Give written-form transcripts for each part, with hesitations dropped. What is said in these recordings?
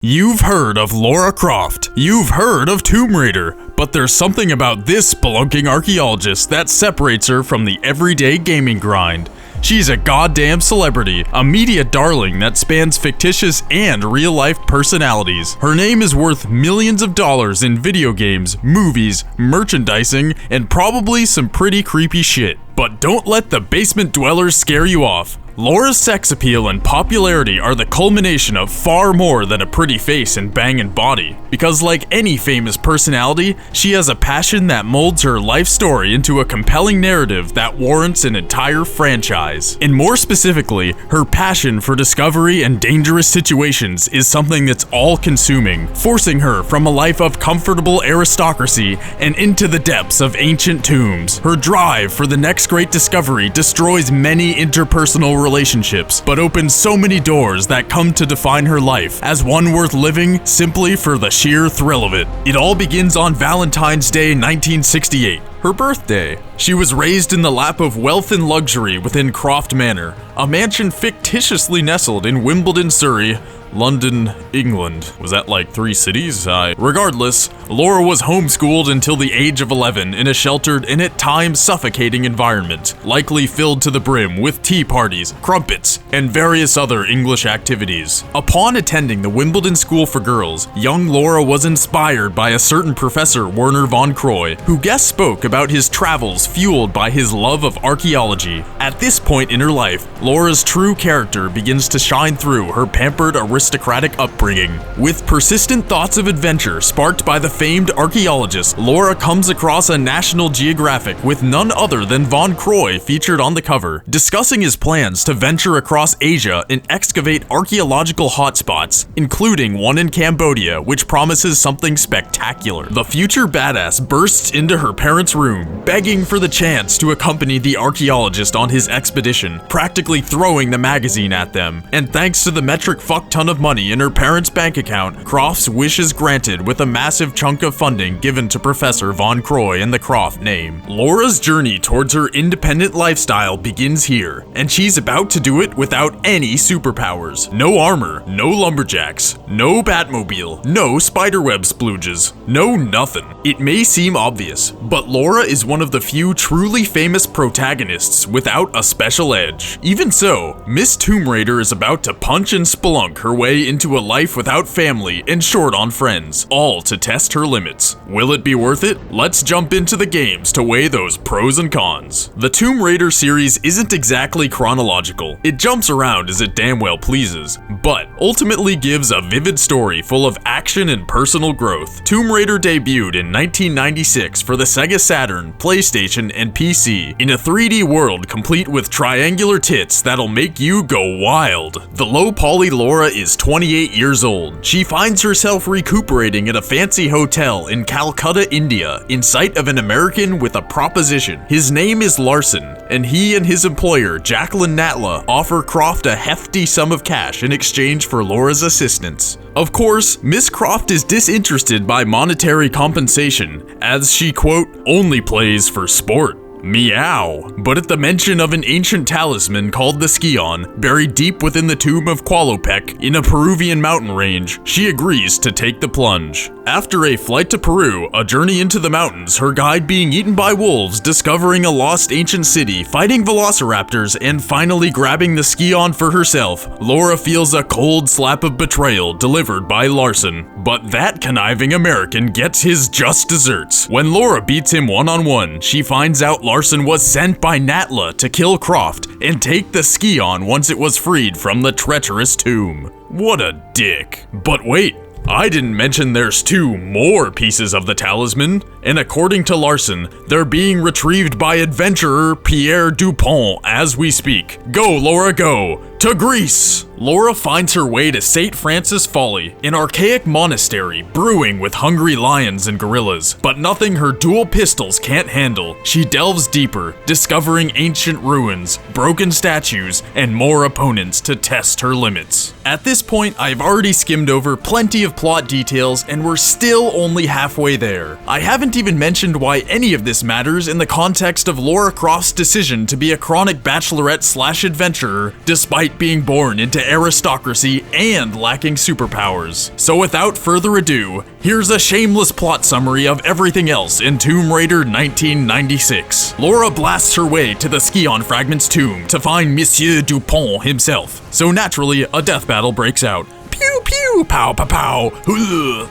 You've heard of Lara Croft, you've heard of Tomb Raider, but there's something about this spelunking archaeologist that separates her from the everyday gaming grind. She's a goddamn celebrity, a media darling that spans fictitious and real-life personalities. Her name is worth millions of dollars in video games, movies, merchandising, and probably some pretty creepy shit. But don't let the basement dwellers scare you off. Lara's sex appeal and popularity are the culmination of far more than a pretty face and banging body. Because like any famous personality, she has a passion that molds her life story into a compelling narrative that warrants an entire franchise. And more specifically, her passion for discovery and dangerous situations is something that's all-consuming, forcing her from a life of comfortable aristocracy and into the depths of ancient tombs. Her drive for the next great discovery destroys many interpersonal relationships, but opens so many doors that come to define her life as one worth living simply for the sheer thrill of it. It all begins on Valentine's Day 1968, her birthday. She was raised in the lap of wealth and luxury within Croft Manor, a mansion fictitiously nestled in Wimbledon, Surrey, London, England. Was that like 3 cities? Regardless, Lara was homeschooled until the age of 11 in a sheltered and at times suffocating environment, likely filled to the brim with tea parties, crumpets, and various other English activities. Upon attending the Wimbledon School for Girls, young Lara was inspired by a certain Professor Werner von Croy, who guest spoke about his travels fueled by his love of archaeology. At this point in her life, Lara's true character begins to shine through her pampered aristocratic upbringing. With persistent thoughts of adventure sparked by the famed archaeologist, Lara comes across a National Geographic with none other than von Croy featured on the cover, discussing his plans to venture across Asia and excavate archaeological hotspots, including one in Cambodia, which promises something spectacular. The future badass bursts into her parents' room, begging for the chance to accompany the archaeologist on his expedition, practically throwing the magazine at them. And thanks to the metric fuck ton of money in her parents' bank account, Croft's wish is granted with a massive chunk of funding given to Professor von Croy and the Croft name. Lara's journey towards her independent lifestyle begins here, and she's about to do it without any superpowers. No armor, no lumberjacks, no Batmobile, no spiderweb splooges, no nothing. It may seem obvious, but Lara is one of the few truly famous protagonists without a special edge. Even so, Miss Tomb Raider is about to punch and spelunk her way into a life without family and short on friends, all to test her limits. Will it be worth it? Let's jump into the games to weigh those pros and cons. The Tomb Raider series isn't exactly chronological. It jumps around as it damn well pleases, but ultimately gives a vivid story full of action and personal growth. Tomb Raider debuted in 1996 for the Sega Saturn, PlayStation, and PC, in a 3D world complete with triangular tits that'll make you go wild. The low-poly Lara is 28 years old. She finds herself recuperating at a fancy hotel in Calcutta, India, in sight of an American with a proposition. His name is Larson, and he and his employer, Jacqueline Natla, offer Croft a hefty sum of cash in exchange for Lara's assistance. Of course, Miss Croft is disinterested by monetary compensation, as she, quote, only plays for sport. Meow. But at the mention of an ancient talisman called the Skion, buried deep within the tomb of Qualopec in a Peruvian mountain range, she agrees to take the plunge. After a flight to Peru, a journey into the mountains, her guide being eaten by wolves, discovering a lost ancient city, fighting velociraptors, and finally grabbing the Skion for herself, Lara feels a cold slap of betrayal delivered by Larson. But that conniving American gets his just desserts. When Lara beats him one-on-one, she finds out Larson was sent by Natla to kill Croft and take the Skion once it was freed from the treacherous tomb. What a dick. But wait, I didn't mention there's 2 more pieces of the talisman, and according to Larson, they're being retrieved by adventurer Pierre Dupont as we speak. Go, Lara, go! To Greece! Lara finds her way to St. Francis Folly, an archaic monastery brewing with hungry lions and gorillas. But nothing her dual pistols can't handle. She delves deeper, discovering ancient ruins, broken statues, and more opponents to test her limits. At this point, I've already skimmed over plenty of plot details, and we're still only halfway there. I haven't even mentioned why any of this matters in the context of Lara Croft's decision to be a chronic bachelorette/adventurer, despite despite being born into aristocracy and lacking superpowers. So without further ado, here's a shameless plot summary of everything else in Tomb Raider 1996. Lara blasts her way to the Scion Fragment's tomb to find Monsieur Dupont himself. So naturally, a death battle breaks out. Pew pew, pow pow pow,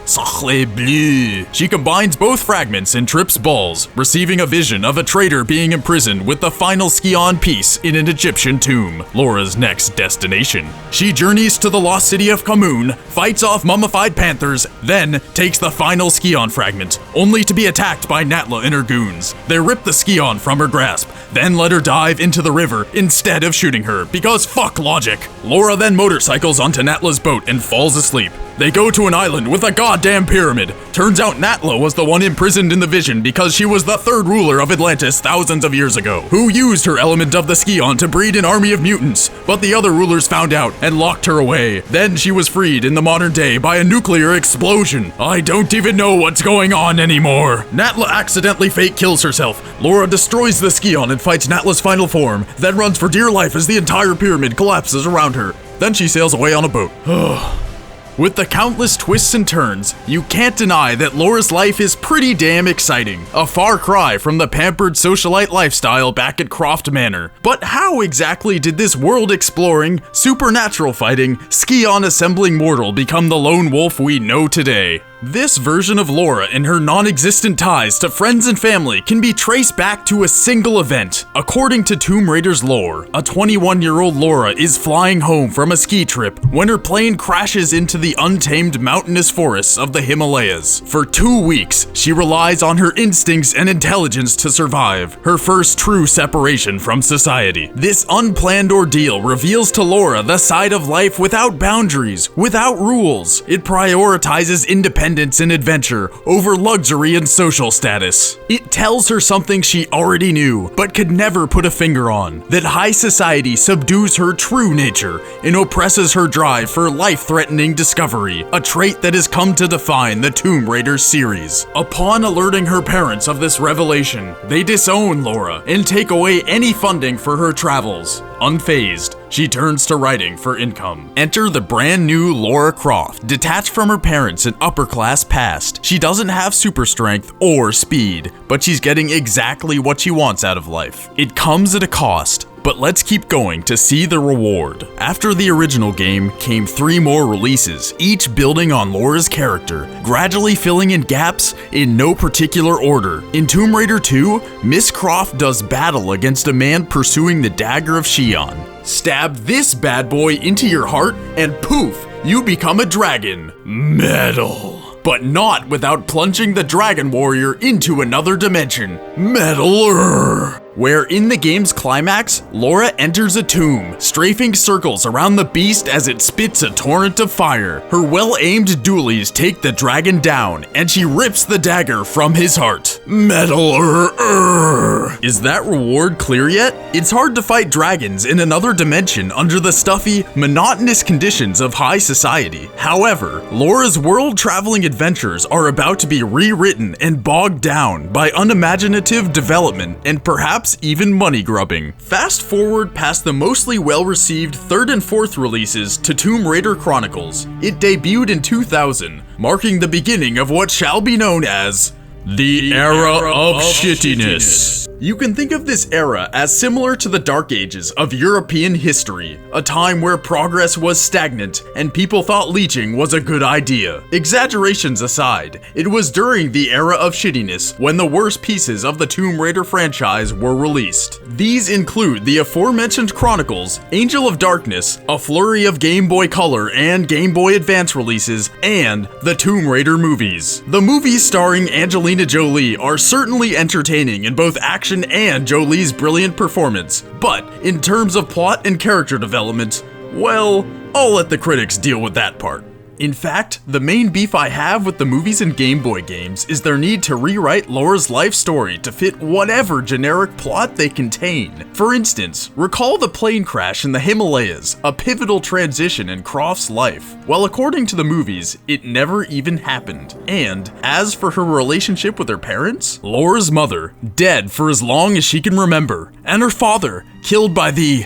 sacre bleu. She combines both fragments and trips balls, receiving a vision of a traitor being imprisoned with the final Scion piece in an Egyptian tomb, Lara's next destination. She journeys to the lost city of Khamun, fights off mummified panthers, then takes the final Scion fragment, only to be attacked by Natla and her goons. They rip the Scion from her grasp, then let her dive into the river instead of shooting her, because fuck logic. Lara then motorcycles onto Natla's boat and falls asleep. They go to an island with a goddamn pyramid. Turns out Natla was the one imprisoned in the vision because she was the third ruler of Atlantis thousands of years ago, who used her element of the Scion to breed an army of mutants, but the other rulers found out and locked her away. Then she was freed in the modern day by a nuclear explosion. I don't even know what's going on anymore. Natla accidentally fake kills herself. Lara destroys the Scion and fights Natla's final form, then runs for dear life as the entire pyramid collapses around her. Then she sails away on a boat. With the countless twists and turns, you can't deny that Lara's life is pretty damn exciting. A far cry from the pampered socialite lifestyle back at Croft Manor. But how exactly did this world-exploring, supernatural fighting, Scion-assembling mortal become the lone wolf we know today? This version of Lara and her non-existent ties to friends and family can be traced back to a single event. According to Tomb Raider's lore, a 21-year-old Lara is flying home from a ski trip when her plane crashes into the untamed mountainous forests of the Himalayas. For 2 weeks, she relies on her instincts and intelligence to survive, her first true separation from society. This unplanned ordeal reveals to Lara the side of life without boundaries, without rules. It prioritizes independence and adventure over luxury and social status. It tells her something she already knew, but could never put a finger on, that high society subdues her true nature and oppresses her drive for life-threatening discovery, a trait that has come to define the Tomb Raider series. Upon alerting her parents of this revelation, they disown Lara and take away any funding for her travels. Unfazed, she turns to writing for income. Enter the brand new Lara Croft, detached from her parents and upper-class past. She doesn't have super strength or speed, but she's getting exactly what she wants out of life. It comes at a cost, but let's keep going to see the reward. After the original game came 3 more releases, each building on Lara's character, gradually filling in gaps in no particular order. In Tomb Raider 2, Miss Croft does battle against a man pursuing the Dagger of Xi'an. Stab this bad boy into your heart and poof, you become a dragon. Metal. But not without plunging the Dragon Warrior into another dimension. Metal. Where in the game's climax, Lara enters a tomb, strafing circles around the beast as it spits a torrent of fire. Her well-aimed dualies take the dragon down, and she rips the dagger from his heart. Metal. Is that reward clear yet? It's hard to fight dragons in another dimension under the stuffy, monotonous conditions of high society. However, Lara's world-traveling adventures are about to be rewritten and bogged down by unimaginative development and perhaps even money grubbing. Fast forward past the mostly well-received 3rd and 4th releases to Tomb Raider Chronicles. It debuted in 2000, marking the beginning of what shall be known as the era of shittiness. You can think of this era as similar to the Dark Ages of European history, a time where progress was stagnant and people thought leeching was a good idea. Exaggerations aside, it was during the era of shittiness when the worst pieces of the Tomb Raider franchise were released. These include the aforementioned Chronicles, Angel of Darkness, a flurry of Game Boy Color and Game Boy Advance releases, and the Tomb Raider movies. The movies starring Angelina Jolie are certainly entertaining in both action and Jolie's brilliant performance, but in terms of plot and character development, well, I'll let the critics deal with that part. In fact, the main beef I have with the movies and Game Boy games is their need to rewrite Lara's life story to fit whatever generic plot they contain. For instance, recall the plane crash in the Himalayas, a pivotal transition in Croft's life. Well, according to the movies, it never even happened. And as for her relationship with her parents, Lara's mother, dead for as long as she can remember, and her father, killed by the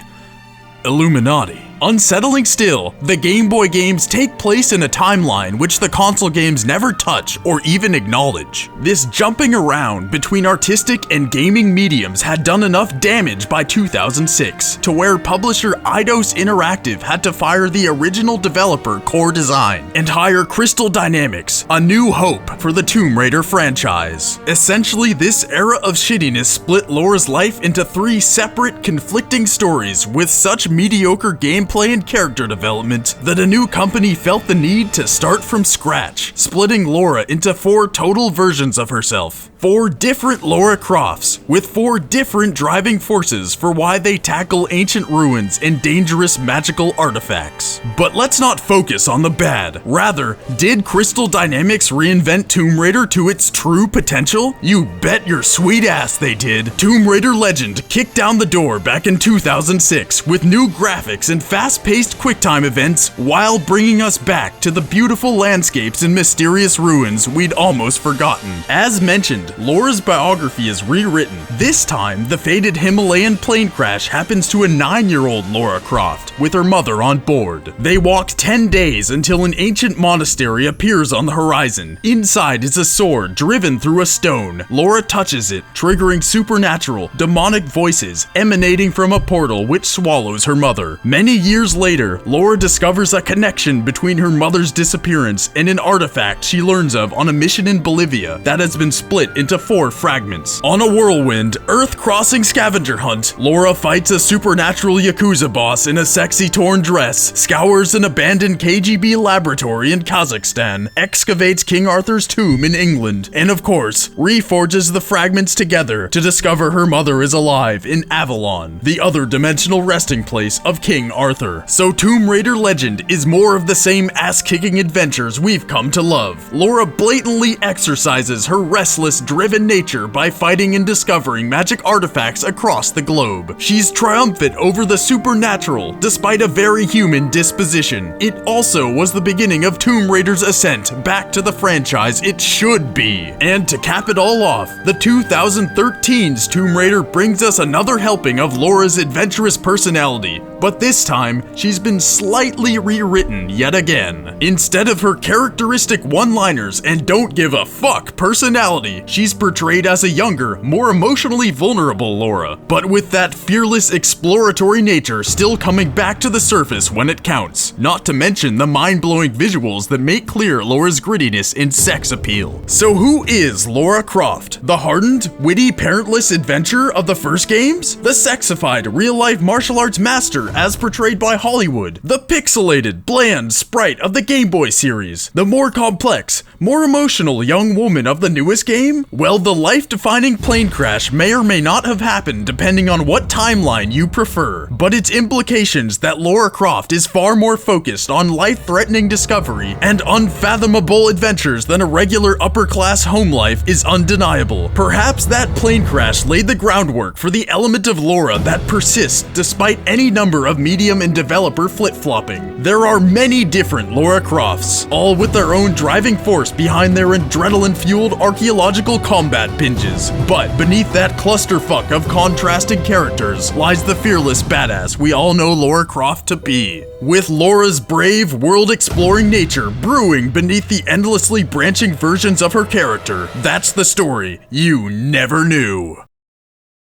Illuminati. Unsettling still, the Game Boy games take place in a timeline which the console games never touch or even acknowledge. This jumping around between artistic and gaming mediums had done enough damage by 2006 to where publisher Eidos Interactive had to fire the original developer Core Design and hire Crystal Dynamics, a new hope for the Tomb Raider franchise. Essentially, this era of shittiness split Laura's life into 3 separate, conflicting stories with such mediocre gameplay and character development that a new company felt the need to start from scratch, splitting Lara into 4 total versions of herself. 4 different Lara Crofts, with 4 different driving forces for why they tackle ancient ruins and dangerous magical artifacts. But let's not focus on the bad. Rather, did Crystal Dynamics reinvent Tomb Raider to its true potential? You bet your sweet ass they did. Tomb Raider Legend kicked down the door back in 2006 with new graphics and fast-paced QuickTime events while bringing us back to the beautiful landscapes and mysterious ruins we'd almost forgotten. As mentioned, Laura's biography is rewritten. This time, the fated Himalayan plane crash happens to a 9-year-old Lara Croft with her mother on board. They walk 10 days until an ancient monastery appears on the horizon. Inside is a sword driven through a stone. Lara touches it, triggering supernatural, demonic voices emanating from a portal which swallows her mother. Many years later, Lara discovers a connection between her mother's disappearance and an artifact she learns of on a mission in Bolivia that has been split into 4 fragments. On a whirlwind, Earth-crossing scavenger hunt, Lara fights a supernatural Yakuza boss in a sexy torn dress, scours an abandoned KGB laboratory in Kazakhstan, excavates King Arthur's tomb in England, and of course, reforges the fragments together to discover her mother is alive in Avalon, the other dimensional resting place of King Arthur. So Tomb Raider Legend is more of the same ass-kicking adventures we've come to love. Lara blatantly exercises her restless, driven nature by fighting and discovering magic artifacts across the globe. She's triumphant over the supernatural, despite a very human disposition. It also was the beginning of Tomb Raider's ascent back to the franchise it should be. And to cap it all off, the 2013's Tomb Raider brings us another helping of Laura's adventurous personality, but this time, she's been slightly rewritten yet again. Instead of her characteristic one-liners and don't give a fuck personality, she's portrayed as a younger, more emotionally vulnerable Lara, but with that fearless exploratory nature still coming back to the surface when it counts, not to mention the mind-blowing visuals that make clear Laura's grittiness and sex appeal. So who is Lara Croft? The hardened, witty, parentless adventurer of the first games? The sexified, real-life martial arts master as portrayed by Hollywood? The pixelated, bland sprite of the Game Boy series? The more complex, more emotional young woman of the newest game? Well, the life-defining plane crash may or may not have happened depending on what timeline you prefer, but its implications that Lara Croft is far more focused on life-threatening discovery and unfathomable adventures than a regular upper-class home life is undeniable. Perhaps that plane crash laid the groundwork for the element of Lara that persists despite any number of medium and developer flip-flopping. There are many different Lara Crofts, all with their own driving force behind their adrenaline-fueled archaeological combat binges. But beneath that clusterfuck of contrasting characters lies the fearless badass we all know Lara Croft to be. With Laura's brave, world-exploring nature brewing beneath the endlessly branching versions of her character, that's the story you never knew.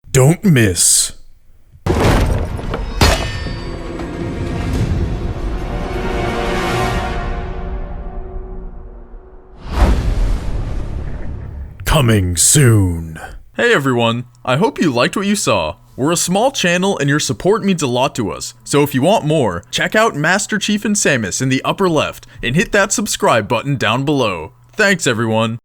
Don't miss. Coming soon. Hey everyone, I hope you liked what you saw. We're a small channel and your support means a lot to us, so if you want more, check out Master Chief and Samus in the upper left and hit that subscribe button down below. Thanks everyone.